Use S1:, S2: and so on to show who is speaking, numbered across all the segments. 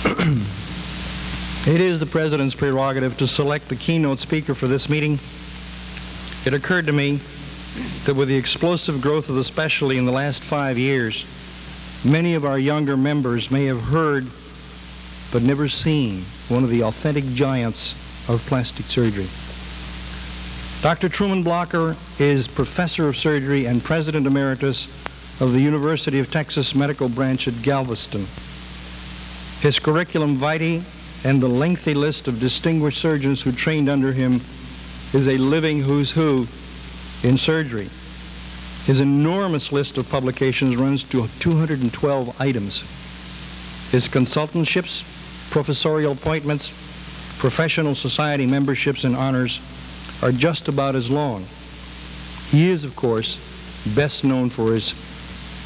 S1: It is the President's prerogative to select the keynote speaker for this meeting. It occurred to me that with the explosive growth of the specialty in the last 5 years, many of our younger members may have heard but never seen one of the authentic giants of plastic surgery. Dr. Truman Blocker is Professor of Surgery and President Emeritus of the University of Texas Medical Branch at Galveston. His curriculum vitae and the lengthy list of distinguished surgeons who trained under him is a living who's who in surgery. His enormous list of publications runs to 212 items. His consultantships, professorial appointments, professional society memberships, and honors are just about as long. He is, of course, best known for his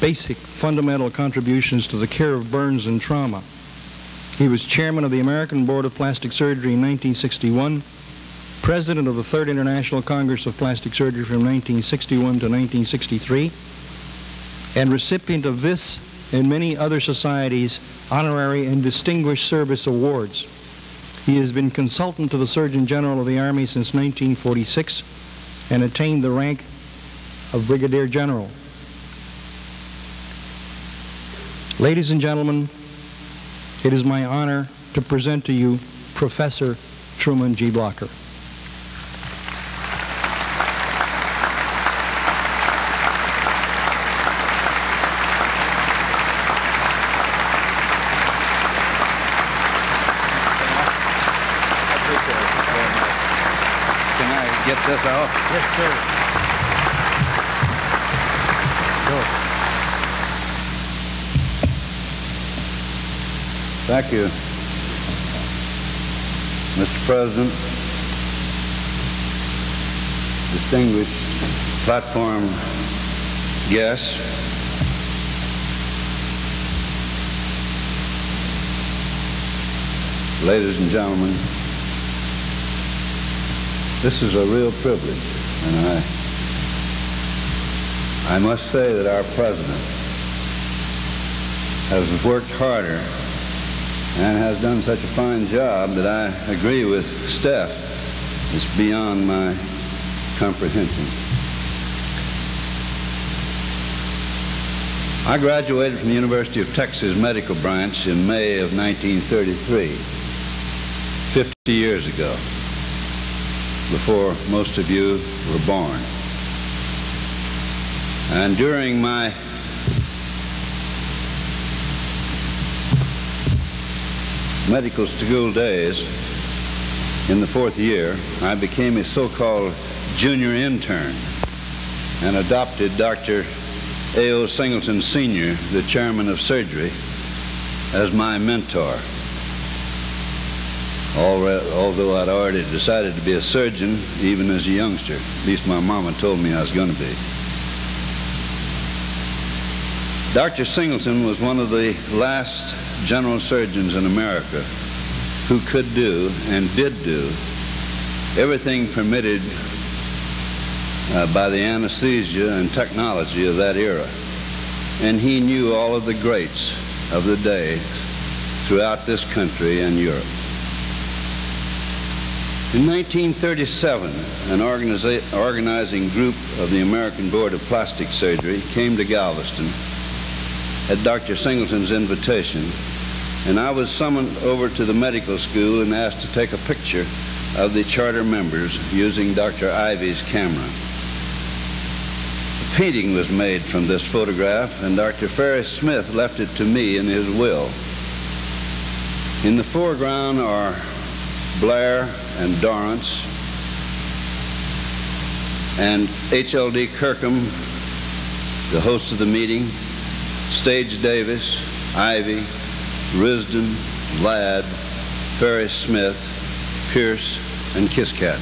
S1: basic fundamental contributions to the care of burns and trauma. He was chairman of the American Board of Plastic Surgery in 1961, president of the Third International Congress of Plastic Surgery from 1961 to 1963, and recipient of this and many other societies' honorary and distinguished service awards. He has been consultant to the Surgeon General of the Army since 1946 and attained the rank of Brigadier General. Ladies and gentlemen, it is my honor to present to you Professor Truman G. Blocker.
S2: Can I get this off?
S1: Yes, sir.
S2: Thank you, Mr. President, distinguished platform guests, ladies and gentlemen. This is a real privilege, and I must say that our President has worked harder and has done such a fine job that I agree with Steph. It's beyond my comprehension. I graduated from the University of Texas Medical Branch in May of 1933, 50 years ago, before most of you were born. And during my medical school days, in the 4th year, I became a so-called junior intern and adopted Dr. A.O. Singleton Sr., the chairman of surgery, as my mentor. Although I'd already decided to be a surgeon, even as a youngster. At least my mama told me I was going to be. Dr. Singleton was one of the last general surgeons in America who could do and did do everything permitted by the anesthesia and technology of that era. And he knew all of the greats of the day throughout this country and Europe. In 1937, an organizing group of the American Board of Plastic Surgery came to Galveston at Dr. Singleton's invitation, and I was summoned over to the medical school and asked to take a picture of the charter members using Dr. Ivy's camera. A painting was made from this photograph, and Dr. Ferris Smith left it to me in his will. In the foreground are Blair and Dorrance and H.L.D. Kirkham, the host of the meeting, Stage Davis, Ivy, Risdon, Ladd, Ferris Smith, Pierce, and Kiskatten.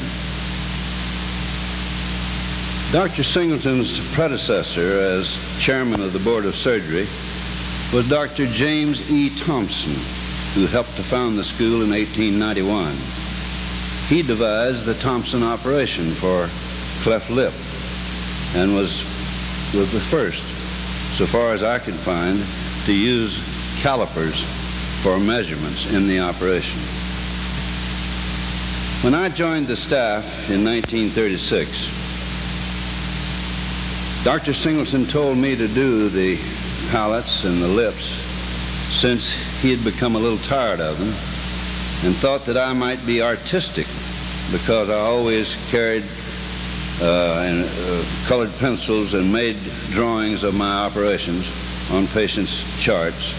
S2: Dr. Singleton's predecessor as chairman of the Board of Surgery was Dr. James E. Thompson, who helped to found the school in 1891. He devised the Thompson operation for cleft lip and was the first, so far as I can find, to use calipers for measurements in the operation. When I joined the staff in 1936, Dr. Singleton told me to do the palates and the lips since he had become a little tired of them, and thought that I might be artistic because I always carried colored pencils and made drawings of my operations on patients' charts.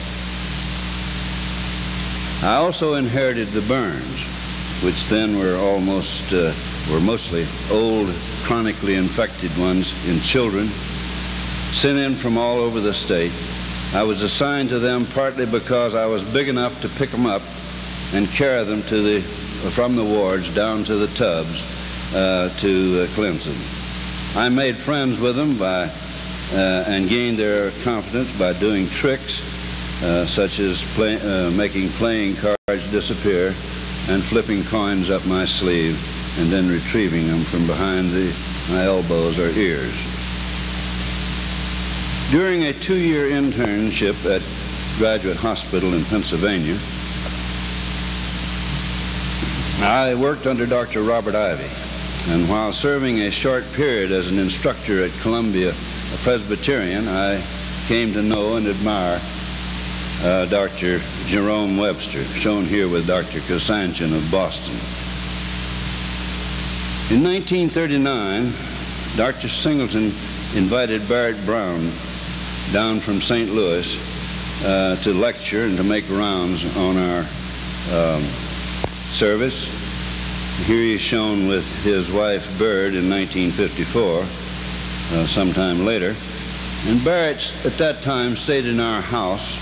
S2: I also inherited the burns, which then were mostly old, chronically infected ones in children, sent in from all over the state. I was assigned to them partly because I was big enough to pick them up and carry them from the wards down to the tubs to cleanse them. I made friends with them and gained their confidence by doing tricks such as making playing cards disappear and flipping coins up my sleeve and then retrieving them from behind my elbows or ears. During a 2-year internship at Graduate Hospital in Pennsylvania, I worked under Dr. Robert Ivy, and while serving a short period as an instructor at Columbia Presbyterian, I came to know and admire Dr. Jerome Webster, shown here with Dr. Kasanjian of Boston. In 1939, Dr. Singleton invited Barrett Brown down from St. Louis to lecture and to make rounds on our service. Here he is shown with his wife Bird in 1954, sometime later. And Barrett at that time stayed in our house,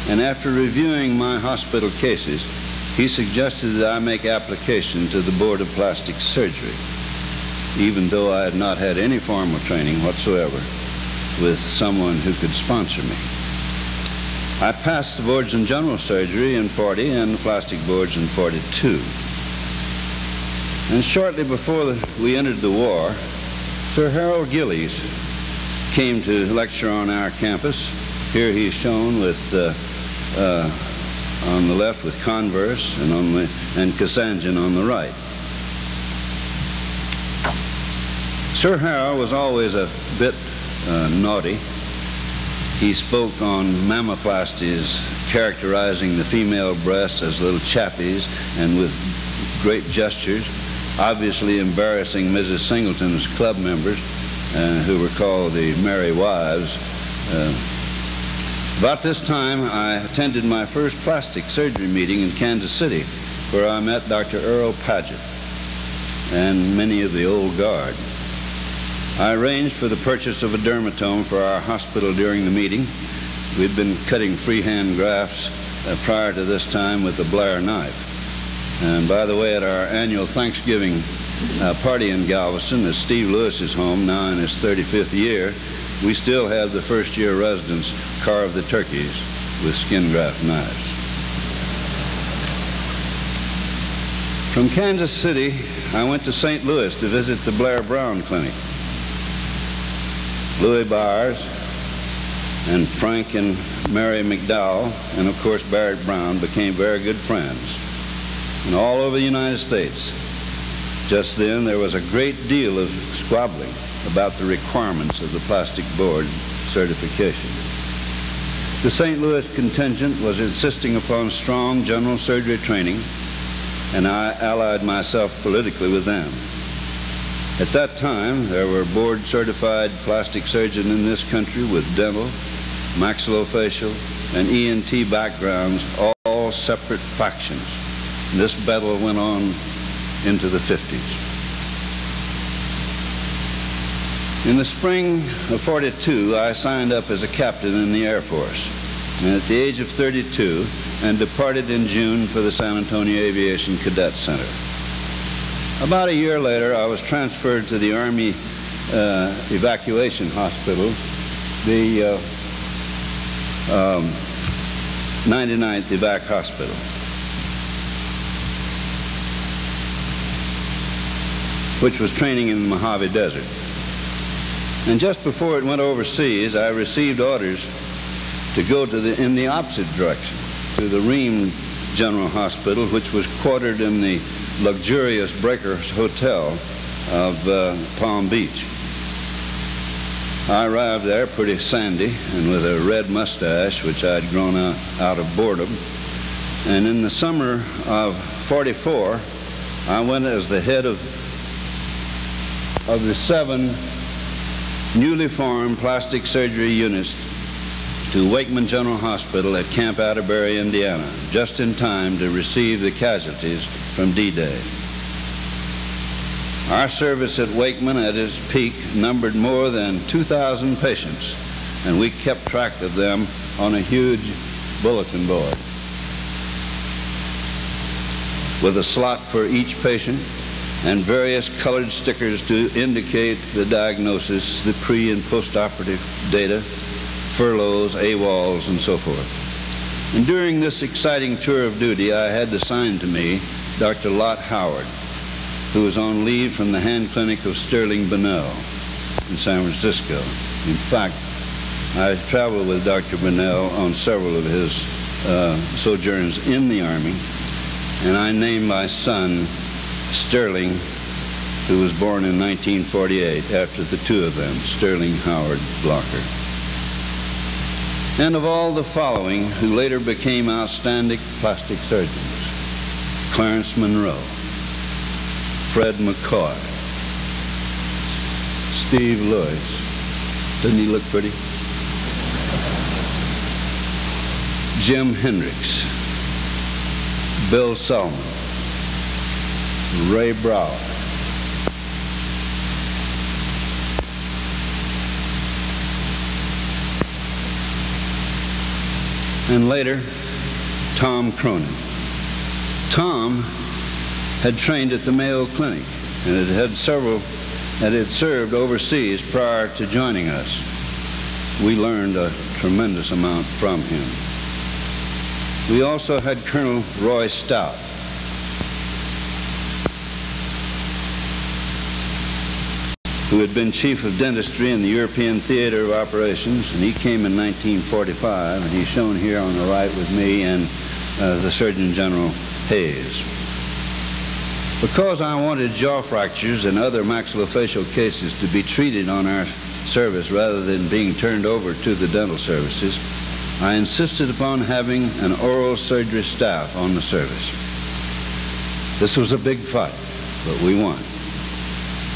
S2: and after reviewing my hospital cases, he suggested that I make application to the Board of Plastic Surgery, even though I had not had any formal training whatsoever with someone who could sponsor me. I passed the boards in general surgery in 40 and the plastic boards in 42. And shortly before we entered the war, Sir Harold Gillies came to lecture on our campus. Here he's shown with on the left with Converse and Kasanjian on the right. Sir Harold was always a bit naughty. He spoke on mammoplasties, characterizing the female breasts as little chappies and with great gestures, obviously embarrassing Mrs. Singleton's club members, who were called the Merry Wives. About this time, I attended my first plastic surgery meeting in Kansas City, where I met Dr. Earl Paget and many of the old guard. I arranged for the purchase of a dermatome for our hospital during the meeting. We'd been cutting freehand grafts prior to this time with the Blair knife. And by the way, at our annual Thanksgiving party in Galveston, at Steve Lewis's home, now in his 35th year, we still have the first-year residents carve the turkeys with skin graft knives. From Kansas City, I went to St. Louis to visit the Blair Brown Clinic. Louis Byers and Frank and Mary McDowell, and of course Barrett Brown, became very good friends. And all over the United States, just then there was a great deal of squabbling about the requirements of the plastic board certification. The St. Louis contingent was insisting upon strong general surgery training, and I allied myself politically with them. At that time, there were board-certified plastic surgeons in this country with dental, maxillofacial, and ENT backgrounds, all separate factions. And this battle went on into the 50s. In the spring of 42, I signed up as a captain in the Air Force, and at the age of 32, and departed in June for the San Antonio Aviation Cadet Center. About a year later, I was transferred to the Army Evacuation Hospital, the 99th Evac Hospital. Which was training in the Mojave Desert. And just before it went overseas, I received orders to go in the opposite direction, to the Ream General Hospital, which was quartered in the luxurious Breakers Hotel of Palm Beach. I arrived there pretty sandy and with a red mustache, which I'd grown out of boredom. And in the summer of '44, I went as the head of the 7 newly formed plastic surgery units to Wakeman General Hospital at Camp Atterbury, Indiana, just in time to receive the casualties from D-Day. Our service at Wakeman at its peak numbered more than 2,000 patients, and we kept track of them on a huge bulletin board with a slot for each patient and various colored stickers to indicate the diagnosis, the pre- and post-operative data, furloughs, AWOLs, and so forth. And during this exciting tour of duty, I had assigned to me Dr. Lot Howard, who was on leave from the hand clinic of Sterling Bunnell in San Francisco. In fact, I traveled with Dr. Bunnell on several of his sojourns in the Army, and I named my son Sterling, who was born in 1948, after the two of them, Sterling Howard Blocker. And of all the following who later became outstanding plastic surgeons: Clarence Monroe, Fred McCoy, Steve Lewis, doesn't he look pretty? Jim Hendricks, Bill Solomon, Ray Brower, and later Tom Cronin. Tom had trained at the Mayo Clinic and had served overseas prior to joining us. We learned a tremendous amount from him. We also had Colonel Roy Stout, who had been chief of dentistry in the European Theater of Operations, and he came in 1945, and he's shown here on the right with me and the Surgeon General Hayes. Because I wanted jaw fractures and other maxillofacial cases to be treated on our service rather than being turned over to the dental services, I insisted upon having an oral surgery staff on the service. This was a big fight, but we won.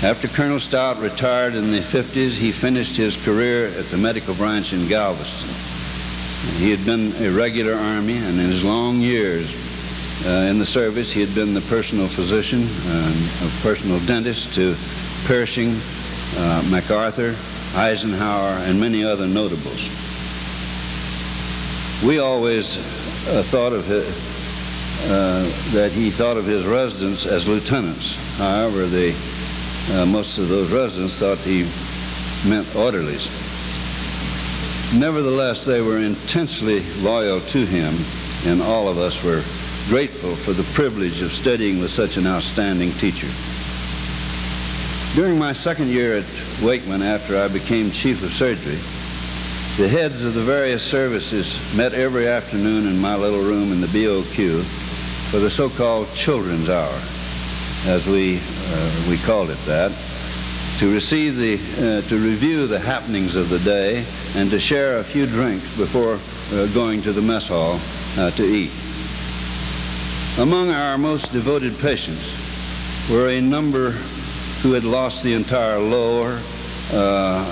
S2: After Colonel Stout retired in the 50s, he finished his career at the medical branch in Galveston. He had been a regular Army, and in his long years in the service, he had been the personal physician, a personal dentist to Pershing, MacArthur, Eisenhower, and many other notables. We always thought of that he thought of his residents as lieutenants. However, most of those residents thought he meant orderlies. Nevertheless, they were intensely loyal to him, and all of us were grateful for the privilege of studying with such an outstanding teacher. During my second year at Wakeman, after I became chief of surgery, the heads of the various services met every afternoon in my little room in the BOQ for the so-called Children's Hour, as we called it that, to review the happenings of the day and to share a few drinks before going to the mess hall to eat. Among our most devoted patients were a number who had lost the entire lower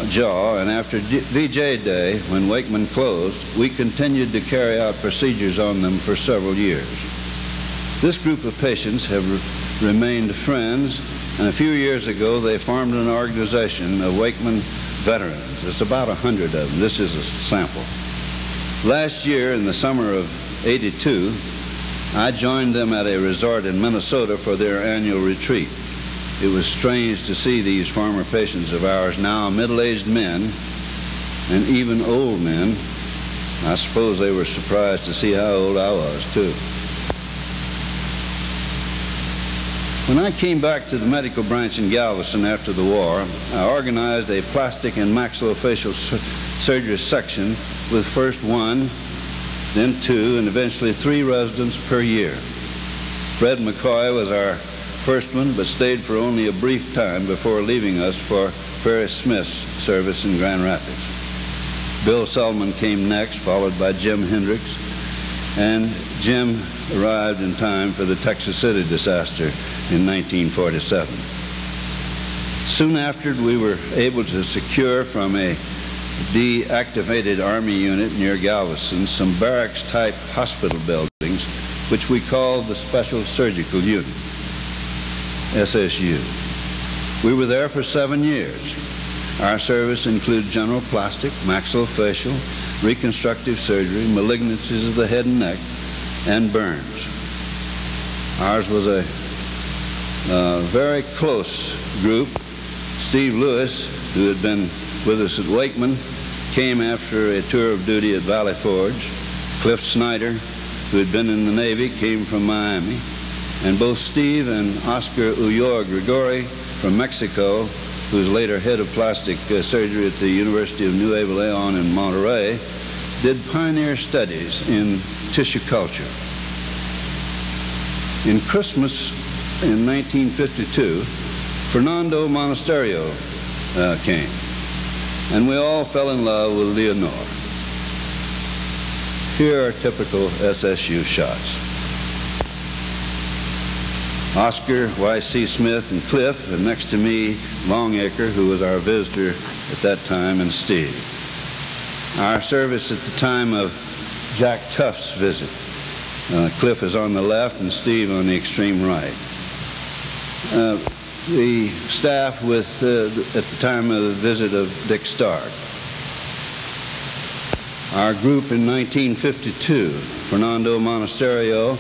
S2: jaw, and after VJ Day, when Wakeman closed, we continued to carry out procedures on them for several years. This group of patients have remained friends, and a few years ago they formed an organization of Wakeman veterans. There's about 100 of them. This is a sample. Last year, in the summer of '82, I joined them at a resort in Minnesota for their annual retreat. It was strange to see these former patients of ours, now middle-aged men, and even old men. I suppose they were surprised to see how old I was, too. When I came back to the medical branch in Galveston after the war, I organized a plastic and maxillofacial surgery section with first one then 2, and eventually 3 residents per year. Fred McCoy was our first one, but stayed for only a brief time before leaving us for Ferris Smith's service in Grand Rapids. Bill Sullivan came next, followed by Jim Hendricks, and Jim arrived in time for the Texas City disaster in 1947. Soon after, we were able to secure from a deactivated Army unit near Galveston some barracks-type hospital buildings, which we called the Special Surgical Unit, SSU. We were there for 7 years. Our service included general plastic, maxillofacial, reconstructive surgery, malignancies of the head and neck, and burns. Ours was a very close group. Steve Lewis, who had been with us at Wakeman, came after a tour of duty at Valley Forge. Cliff Snyder, who had been in the Navy, came from Miami. And both Steve and Oscar Ulloa Gregori from Mexico, who was later head of plastic surgery at the University of Nuevo Leon in Monterey, did pioneer studies in tissue culture. In Christmas in 1952, Fernando Monasterio came, and we all fell in love with Leonor. Here are typical SSU shots. Oscar, Y.C. Smith, and Cliff, and next to me, Longacre, who was our visitor at that time, and Steve. Our service at the time of Jack Tuff's visit. Cliff is on the left and Steve on the extreme right. The staff with, at the time of the visit of Dick Stark. Our group in 1952, Fernando Monasterio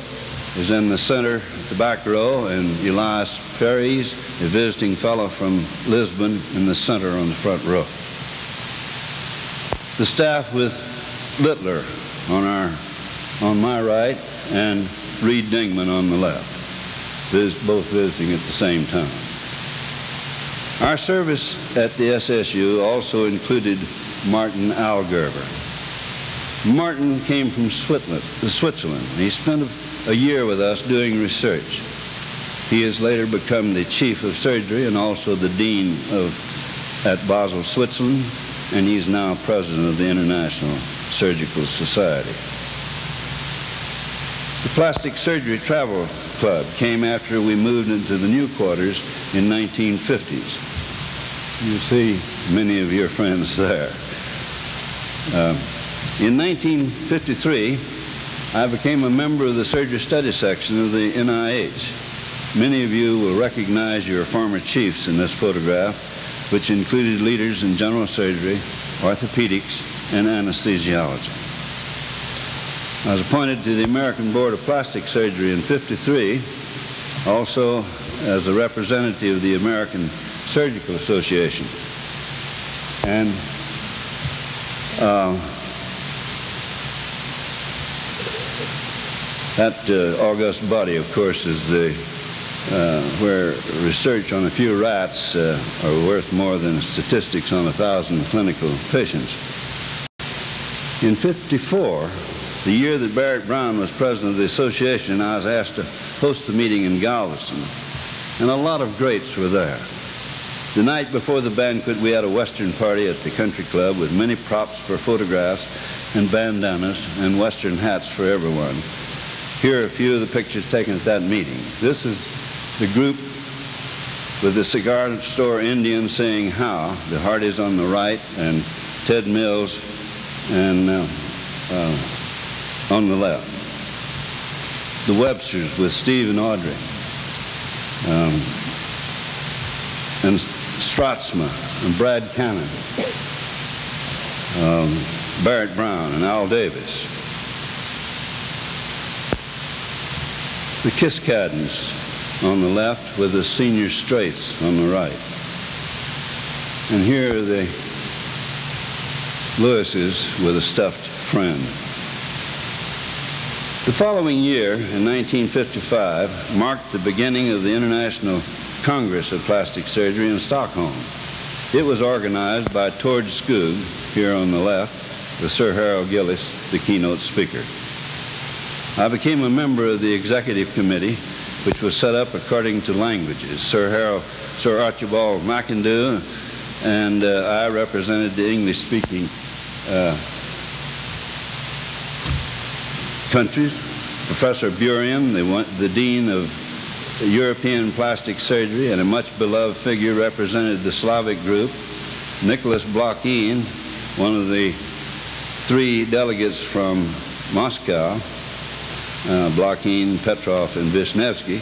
S2: is in the center at the back row, and Elias Perez, a visiting fellow from Lisbon, in the center on the front row. The staff with Littler on my right and Reed Dingman on the left, both visiting at the same time. Our service at the SSU also included Martin Algerber. Martin came from Switzerland. He spent a year with us doing research. He has later become the chief of surgery and also the dean at Basel, Switzerland, and he's now president of the International Surgical Society. The Plastic Surgery Travel Club came after we moved into the new quarters in 1950s. You see many of your friends there. In 1953, I became a member of the Surgery Study Section of the NIH. Many of you will recognize your former chiefs in this photograph, which included leaders in general surgery, orthopedics, and anesthesiology. I was appointed to the American Board of Plastic Surgery in '53, also as a representative of the American Surgical Association. And that august body, of course, is where research on a few rats are worth more than statistics on 1,000 clinical patients. In '54, the year that Barrett Brown was president of the association, I was asked to host the meeting in Galveston, and a lot of greats were there. The night before the banquet, we had a Western party at the country club with many props for photographs and bandanas and Western hats for everyone. Here are a few of the pictures taken at that meeting. This is the group with the cigar store Indian saying how, the Hardys on the right and Ted Mills and on the left. The Websters with Steve and Audrey. And Stratzma and Brad Cannon. Barrett Brown and Al Davis. The Kiskaddens on the left with the Senior Straits on the right. And here are the Lewises with a stuffed friend. The following year, in 1955, marked the beginning of the International Congress of Plastic Surgery in Stockholm. It was organized by Tord Skog, here on the left, with Sir Harold Gillis, the keynote speaker. I became a member of the executive committee, which was set up according to languages. Sir Archibald McIndoe and I represented the English-speaking countries. Professor Burian, the Dean of European Plastic Surgery and a much-beloved figure, represented the Slavic group. Nicholas Blokhin, one of the 3 delegates from Moscow, Blokhin, Petrov, and Vishnevsky,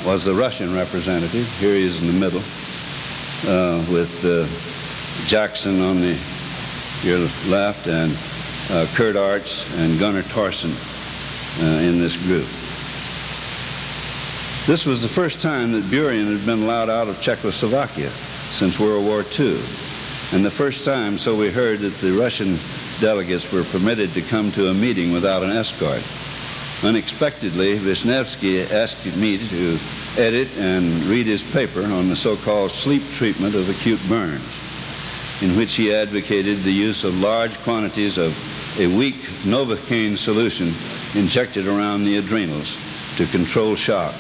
S2: was the Russian representative. Here he is in the middle, with Jackson on your left, and Kurt Arts and Gunnar Torsen in this group. This was the first time that Burian had been allowed out of Czechoslovakia since World War II, and the first time, so we heard, that the Russian delegates were permitted to come to a meeting without an escort. Unexpectedly, Vishnevsky asked me to edit and read his paper on the so-called sleep treatment of acute burns, in which he advocated the use of large quantities of a weak Novocaine solution injected around the adrenals to control shock.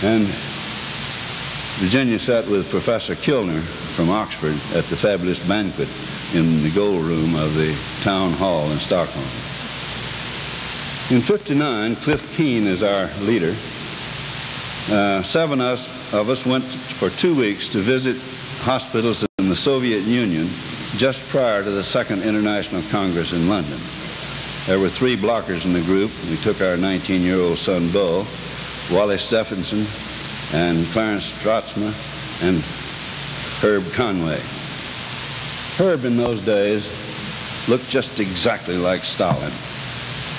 S2: And Virginia sat with Professor Kilner from Oxford at the fabulous banquet in the Gold Room of the Town Hall in Stockholm. In '59, Cliff Keen is our leader. 7 of us went for 2 weeks to visit hospitals in the Soviet Union just prior to the Second International Congress in London. There were 3 blockers in the group. We took our 19-year-old son, Bo, Wally Stephenson, and Clarence Strotsma, and Herb Conway. Herb in those days looked just exactly like Stalin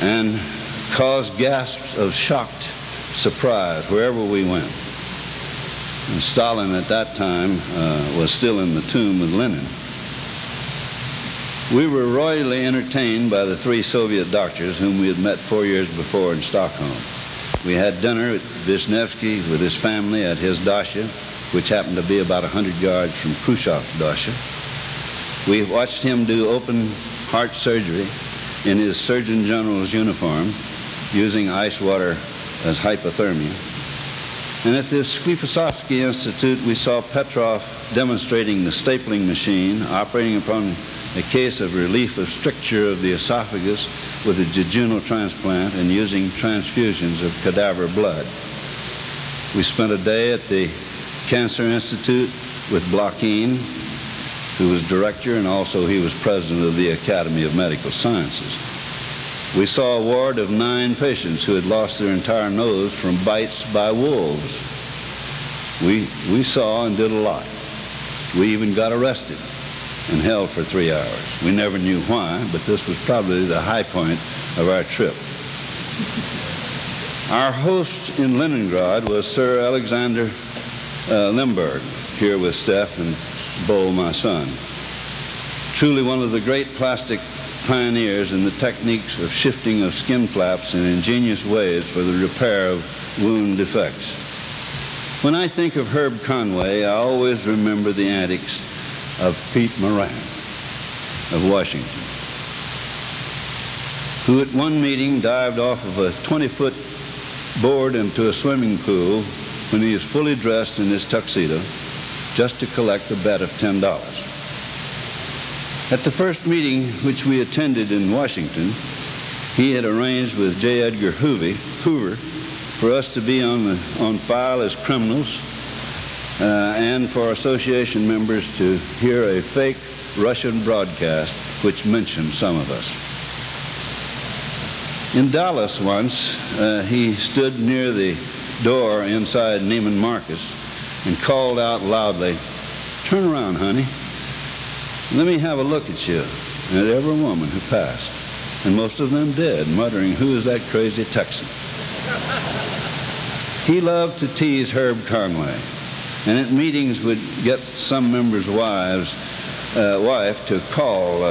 S2: and caused gasps of shocked surprise wherever we went. And Stalin at that time was still in the tomb with Lenin. We were royally entertained by the 3 Soviet doctors whom we had met 4 years before in Stockholm. We had dinner at Vishnevsky with his family at his dacha, which happened to be about 100 yards from Khrushchev's dacha. We watched him do open heart surgery in his Surgeon General's uniform, using ice water as hypothermia. And at the Sklifosovsky Institute, we saw Petrov demonstrating the stapling machine, operating upon a case of relief of stricture of the esophagus with a jejunal transplant, and using transfusions of cadaver blood. We spent a day at the Cancer Institute with Blokhin, who was director, and also he was president of the Academy of Medical Sciences. We saw a ward of 9 patients who had lost their entire nose from bites by wolves. We saw and did a lot. We even got arrested and held for 3 hours. We never knew why, but this was probably the high point of our trip. Our host in Leningrad was Sir Alexander Limburg, here with Steph and Bo, my son. Truly one of the great plastic pioneers in the techniques of shifting of skin flaps in ingenious ways for the repair of wound defects. When I think of Herb Conway, I always remember the antics of Pete Moran of Washington, who at one meeting dived off of a 20-foot board into a swimming pool when he was fully dressed in his tuxedo just to collect a bet of $10. At the first meeting which we attended in Washington, he had arranged with J. Edgar Hoover for us to be on file as criminals and for association members to hear a fake Russian broadcast which mentioned some of us. In Dallas once, he stood near the door inside Neiman Marcus and called out loudly, "Turn around, honey. Let me have a look at you," and at every woman who passed. And most of them did, muttering, "Who is that crazy Texan?" He loved to tease Herb Conway, and at meetings would get some member's wife to call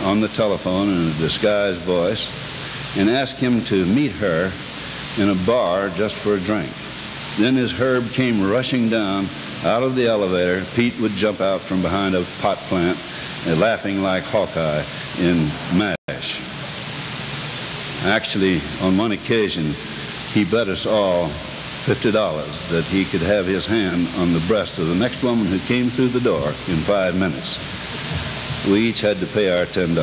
S2: on the telephone in a disguised voice and ask him to meet her in a bar just for a drink. Then as Herb came rushing down out of the elevator, Pete would jump out from behind a pot plant, laughing like Hawkeye in MASH. Actually, on one occasion, he bet us all $50 that he could have his hand on the breast of the next woman who came through the door in 5 minutes. We each had to pay our $10.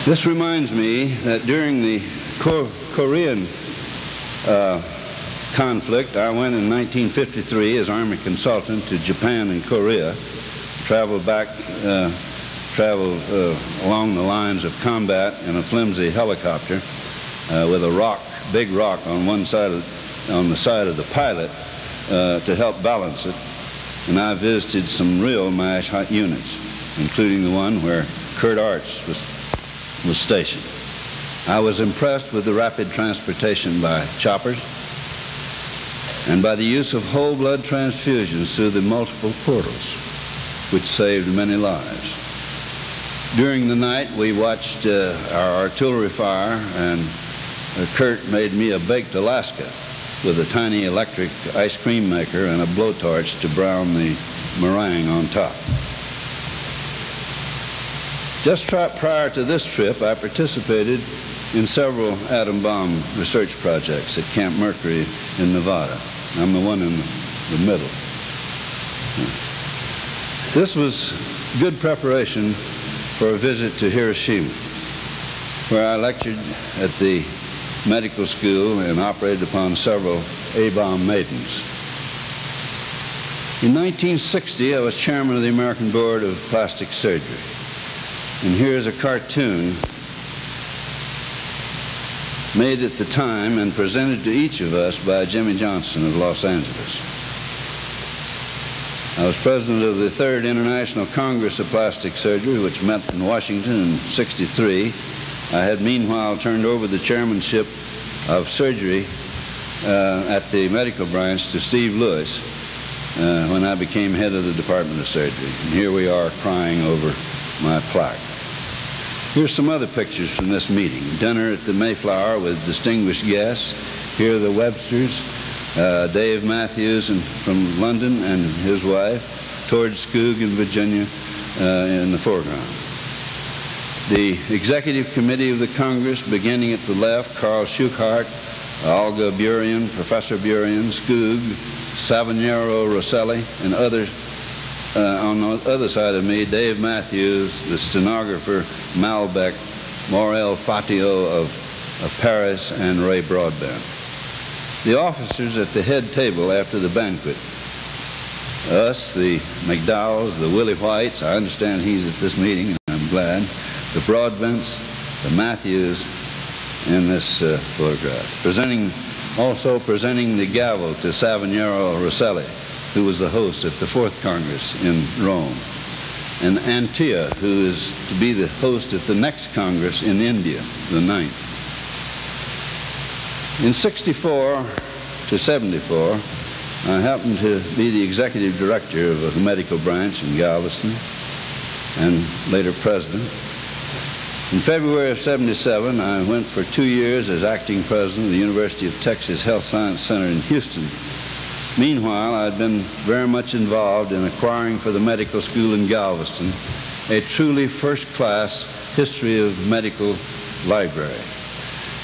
S2: This reminds me that during the Korean conflict, I went in 1953 as Army consultant to Japan and Korea, traveled along the lines of combat in a flimsy helicopter with a big rock on one side on the side of the pilot to help balance it. And I visited some real MASH units, including the one where Kurt Arch was stationed. I was impressed with the rapid transportation by choppers and by the use of whole blood transfusions through the multiple portals, which saved many lives. During the night, we watched our artillery fire, and Kurt made me a baked Alaska with a tiny electric ice cream maker and a blowtorch to brown the meringue on top. Just prior to this trip, I participated in several atom bomb research projects at Camp Mercury in Nevada. I'm the one in the middle. This was good preparation for a visit to Hiroshima, where I lectured at the medical school and operated upon several A-bomb maidens. In 1960, I was chairman of the American Board of Plastic Surgery. And here's a cartoon made at the time and presented to each of us by Jimmy Johnson of Los Angeles. I was president of the Third International Congress of Plastic Surgery, which met in Washington in '63. I had meanwhile turned over the chairmanship of surgery at the medical branch to Steve Lewis when I became head of the Department of Surgery. And here we are crying over my plaque. Here's some other pictures from this meeting. Dinner at the Mayflower with distinguished guests. Here are the Websters, Dave Matthews from London and his wife, Torrance Skoog in Virginia in the foreground. The Executive Committee of the Congress, beginning at the left, Carl Schuchart, Olga Burian, Professor Burian, Skoog, Savanero Rosselli, and others. On the other side of me, Dave Matthews, the stenographer, Malbec, Morel Fatio of Paris, and Ray Broadbent. The officers at the head table after the banquet, us, the McDowells, the Willie Whites, I understand he's at this meeting, and I'm glad, the Broadbents, the Matthews in this photograph. Also presenting the gavel to Savanero Rosselli, who was the host at the Fourth Congress in Rome, and Antia, who is to be the host at the next Congress in India, the 9th. In '64 to '74, I happened to be the executive director of a medical branch in Galveston and later president. In February of '77, I went for 2 years as acting president of the University of Texas Health Science Center in Houston. Meanwhile, I'd been very much involved in acquiring for the medical school in Galveston a truly first-class history of medical library.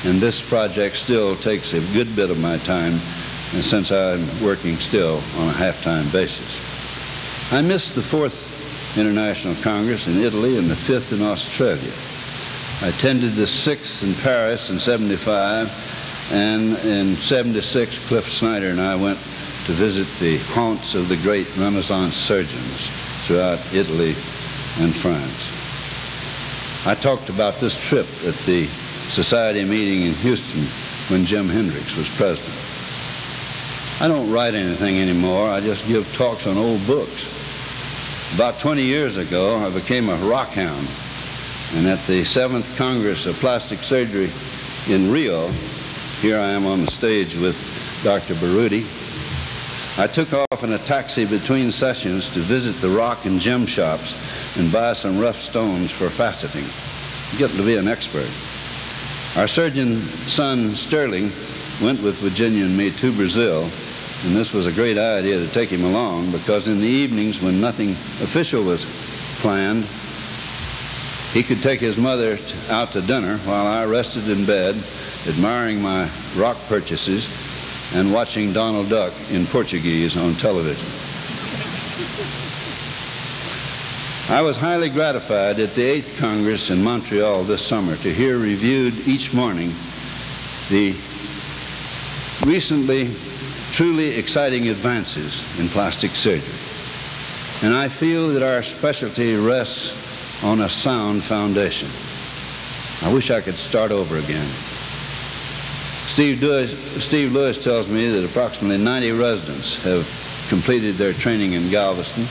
S2: And this project still takes a good bit of my time, and since I'm working still on a half-time basis. I missed the 4th International Congress in Italy and the 5th in Australia. I attended the 6th in Paris in '75, and in '76, Cliff Snyder and I went to visit the haunts of the great Renaissance surgeons throughout Italy and France. I talked about this trip at the Society meeting in Houston when Jim Hendricks was president. I don't write anything anymore. I just give talks on old books. About 20 years ago, I became a rock hound. And at the 7th Congress of Plastic Surgery in Rio, here I am on the stage with Dr. Baruti, I took off in a taxi between sessions to visit the rock and gem shops and buy some rough stones for faceting. I'm getting to be an expert. Our surgeon son, Sterling, went with Virginia and me to Brazil, and this was a great idea to take him along because in the evenings when nothing official was planned, he could take his mother out to dinner while I rested in bed, admiring my rock purchases and watching Donald Duck in Portuguese on television. I was highly gratified at the 8th Congress in Montreal this summer to hear reviewed each morning the recently truly exciting advances in plastic surgery. And I feel that our specialty rests on a sound foundation. I wish I could start over again. Steve Lewis tells me that approximately 90 residents have completed their training in Galveston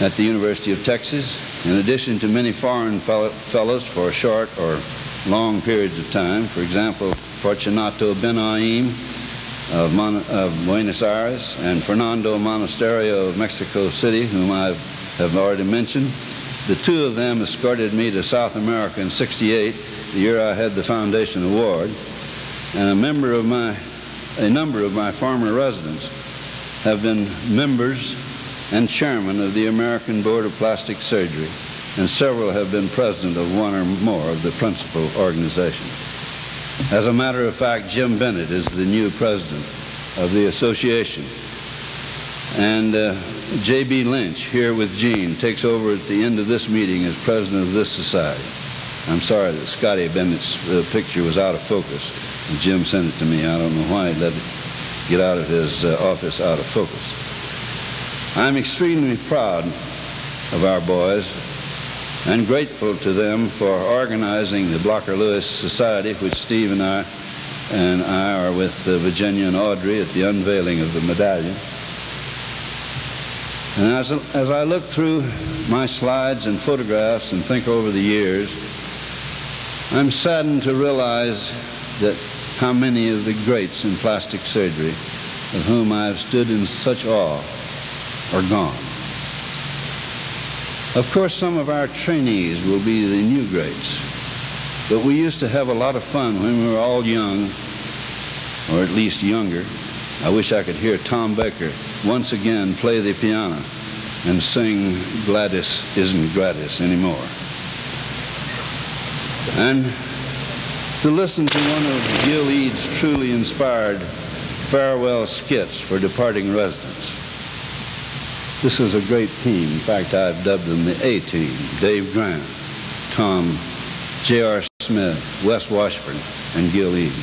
S2: at the University of Texas, in addition to many foreign fellows for short or long periods of time. For example, Fortunato Benaim of Buenos Aires and Fernando Monasterio of Mexico City, whom I have already mentioned. The two of them escorted me to South America in '68, the year I had the Foundation Award, and a number of my former residents have been members and chairman of the American Board of Plastic Surgery, and several have been president of one or more of the principal organizations. As a matter of fact, Jim Bennett is the new president of the association, and J.B. Lynch, here with Gene, takes over at the end of this meeting as president of this society. I'm sorry that Scotty Bennett's picture was out of focus, and Jim sent it to me. I don't know why he let it get out of his office out of focus. I'm extremely proud of our boys and grateful to them for organizing the Blocker-Lewis Society, which Steve and I are with Virginia and Audrey at the unveiling of the medallion. And as I look through my slides and photographs and think over the years, I'm saddened to realize that how many of the greats in plastic surgery, of whom I have stood in such awe, are gone. Of course, some of our trainees will be the new greats, but we used to have a lot of fun when we were all young, or at least younger. I wish I could hear Tom Baker once again play the piano and sing "Gladys Isn't Gratis" anymore. And to listen to one of Gil Eads' truly inspired farewell skits for departing residents. This is a great team. In fact, I've dubbed them the A-Team. Dave Grant, Tom, J.R. Smith, Wes Washburn, and Gil Eads.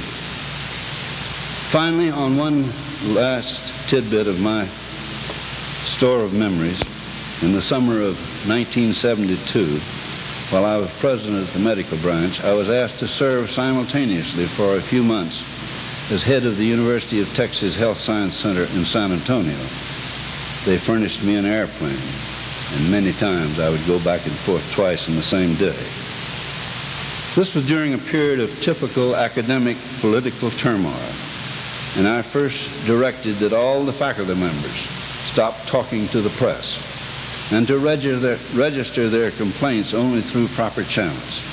S2: Finally, on one last tidbit of my store of memories, in the summer of 1972, while I was president of the medical branch, I was asked to serve simultaneously for a few months as head of the University of Texas Health Science Center in San Antonio. They furnished me an airplane, and many times I would go back and forth twice in the same day. This was during a period of typical academic political turmoil, and I first directed that all the faculty members stop talking to the press and to register their complaints only through proper channels.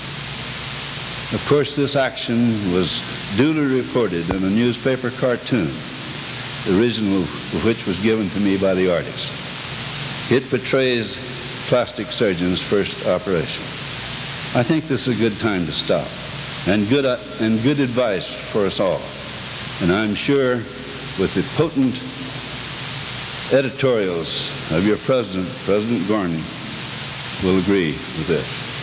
S2: Of course, this action was duly reported in a newspaper cartoon, the original of which was given to me by the artist. It portrays plastic surgeon's first operation. I think this is a good time to stop, and good advice for us all. And I'm sure with the potent editorials of your president, President Gorney, will agree with this.